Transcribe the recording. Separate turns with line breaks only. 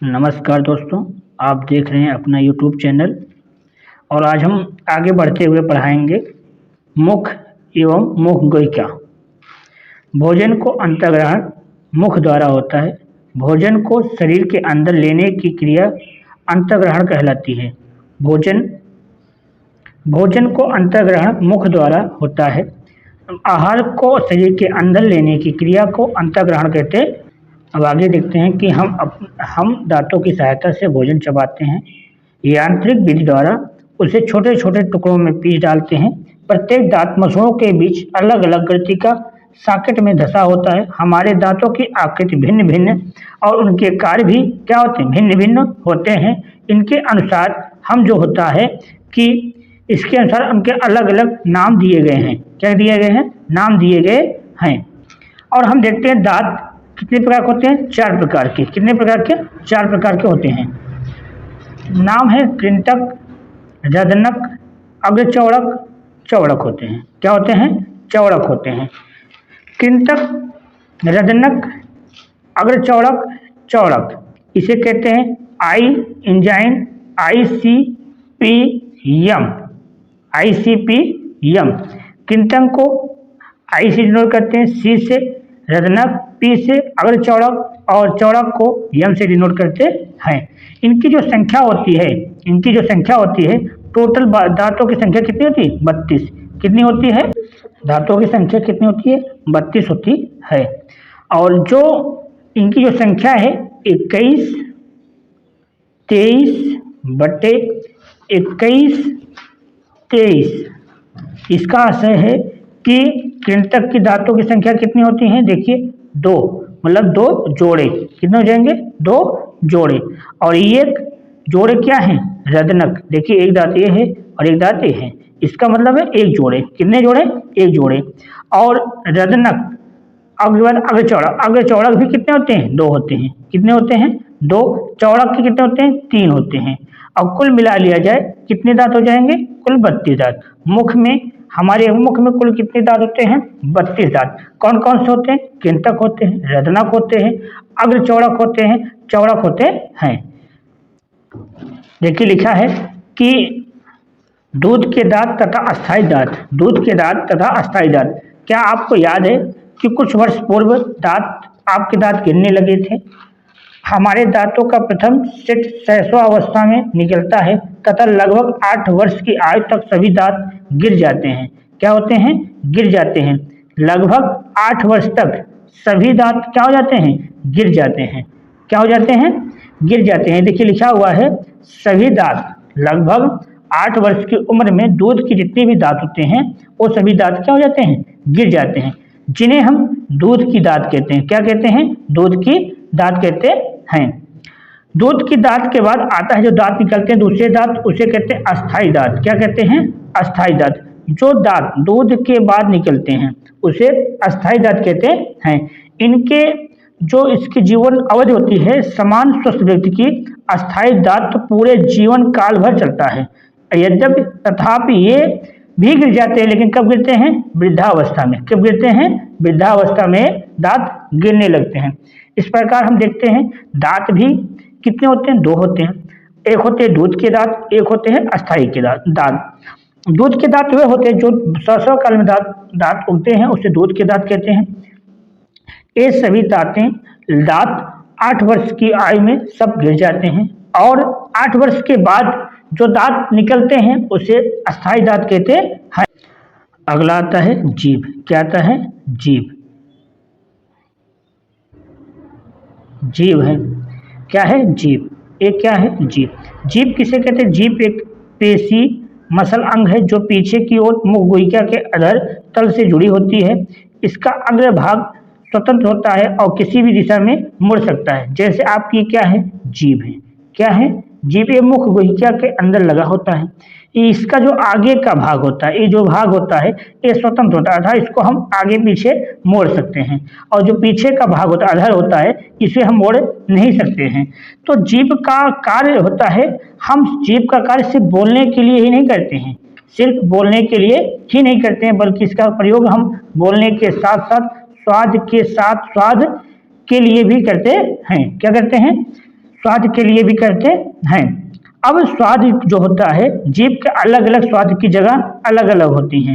नमस्कार दोस्तों, आप देख रहे हैं अपना यूट्यूब चैनल। और आज हम आगे बढ़ते हुए पढ़ाएंगे मुख एवं मुख गुहिका। भोजन को अंतर्ग्रहण मुख द्वारा होता है। भोजन को शरीर के अंदर लेने की क्रिया अंतर्ग्रहण कहलाती है। भोजन भोजन को अंतर्ग्रहण मुख द्वारा होता है। आहार को शरीर के अंदर लेने की क्रिया को अंतर्ग्रहण कहते हैं। अब आगे देखते हैं कि हम दांतों की सहायता से भोजन चबाते हैं। यांत्रिक विधि द्वारा उसे छोटे छोटे टुकड़ों में पीस डालते हैं। प्रत्येक दांत मसूड़ों के बीच अलग अलग गति का सॉकेट में धंसा होता है। हमारे दांतों की आकृति भिन्न भिन्न और उनके कार्य भी क्या होते हैं, भिन्न भिन्न होते हैं। इनके अनुसार हम जो होता है कि इसके अनुसार उनके अलग अलग नाम दिए गए हैं। क्या दिए गए हैं? नाम दिए गए हैं। और हम देखते हैं दांत कितने प्रकार के होते हैं? 4 प्रकार के। कितने प्रकार के? 4 प्रकार के होते हैं। नाम है कृंतक, रदनक, अग्रचौड़क, चौड़क होते हैं। क्या होते हैं? चौड़क होते हैं। कृंतक, रदनक, अग्रचौड़क, चौड़क इसे कहते हैं आई इंजाइन ICPM। ICPM। कृंतक को आई से डिनोट करते हैं, सी से, रदनक पी से, अग्रचौड़क और चौड़क को यम से डिनोट करते हैं। इनकी जो संख्या होती है टोटल दांतों की संख्या कितनी होती है? 32। कितनी होती है? दांतों की संख्या कितनी होती है? 32 होती है। और जो इनकी जो संख्या है 21, 23 बटे 21, 23। इसका आशय है कि कृंतक की दांतों की संख्या कितनी होती है? देखिए 2, मतलब 2 जोड़े। कितने हो जाएंगे? 2 जोड़े। और एक जोड़े क्या है? रदनक। देखिए एक दांत ये है और एक दांत ये है, इसका मतलब है 1 जोड़े। कितने जोड़े? 1 जोड़े। और रदनक अग्रचौड़क, अग्रचौड़क भी कितने होते हैं? 2 होते हैं। कितने होते हैं? 2। चौड़क के कितने होते हैं? 3 होते हैं। अब कुल मिला लिया जाए कितने दांत हो जाएंगे? कुल 32 दांत। हमारे मुख में कुल कितने दांत होते हैं? 32 दांत। कौन कौन से होते हैं? कृंतक होते हैं, रदनक होते हैं, अग्रचौड़क होते हैं, चौड़क होते हैं। देखिए लिखा है कि दूध के दांत तथा अस्थायी दांत। दूध के दांत तथा अस्थायी दांत। क्या आपको याद है कि कुछ वर्ष पूर्व आपके दांत गिरने लगे थे? हमारे दांतों का प्रथम सेट शैशवावस्था में निकलता है तथा लगभग 8 वर्ष की आयु तक सभी दांत गिर जाते हैं। क्या होते हैं? गिर जाते हैं। लगभग 8 वर्ष तक सभी दांत क्या हो जाते हैं? गिर जाते हैं। क्या हो जाते हैं? गिर जाते हैं। देखिए लिखा हुआ है सभी दांत लगभग 8 वर्ष की उम्र में दूध की जितने भी दांत होते हैं वो सभी दांत क्या हो जाते हैं? गिर जाते हैं, जिन्हें हम दूध की दांत कहते हैं। क्या कहते हैं? दूध की दांत कहते हैं। दूध की दांत के बाद आता है जो दांत निकलते हैं दूसरे दांत, उसे कहते हैं अस्थायी दांत। क्या कहते हैं? अस्थायी दांत। जो दांत दूध के बाद निकलते हैं उसे अस्थायी दांत कहते हैं। इनके जो इसकी जीवन अवधि होती है समान स्वस्थ व्यक्ति की, अस्थायी दांत पूरे जीवन काल भर चलता है। यद्यपि तथापि ये भी गिर जाते हैं, लेकिन कब गिरते हैं? वृद्धावस्था में। कब गिरते हैं? वृद्धावस्था में दांत गिरने लगते हैं। इस प्रकार हम देखते हैं दांत भी कितने होते हैं? 2 होते हैं। एक होते हैं दूध के दांत, एक होते हैं अस्थायी के दांत। दूध के दांत वे होते हैं जो सौ काल में दांत उगते हैं, उसे दूध के दांत कहते हैं। ये सभी दांत 8 वर्ष की आयु में सब गिर जाते हैं और 8 वर्ष के बाद जो दांत निकलते हैं उसे अस्थायी दांत कहते हैं। अगला आता है जीभ। क्या आता है? जीभ। जीभ है। क्या है? जीभ। एक क्या है? जीभ। जीभ किसे कहते हैं? जीभ एक पेशी मसल अंग है जो पीछे की ओर मुख गुहिका के अधर तल से जुड़ी होती है। इसका अग्र भाग स्वतंत्र होता है और किसी भी दिशा में मुड़ सकता है। जैसे आपकी क्या है? जीभ है। क्या है? जीभ। ये मुख गुहिका के अंदर लगा होता है। इसका जो आगे का भाग होता है, ये जो भाग होता है ये स्वतंत्र होता है, अर्थात इसको हम आगे पीछे मोड़ सकते हैं। और जो पीछे का भाग होता है, अधर होता है, इसे हम मोड़ नहीं सकते हैं। तो जीभ का कार्य होता है, हम जीभ का कार्य सिर्फ बोलने के लिए ही नहीं करते हैं, सिर्फ बोलने के लिए ही नहीं करते हैं, बल्कि इसका प्रयोग हम बोलने के साथ साथ स्वाद के लिए भी करते हैं। क्या करते हैं? स्वाद के लिए भी करते हैं। अब स्वाद जो होता है जीभ के अलग अलग स्वाद की जगह अलग अलग होती हैं।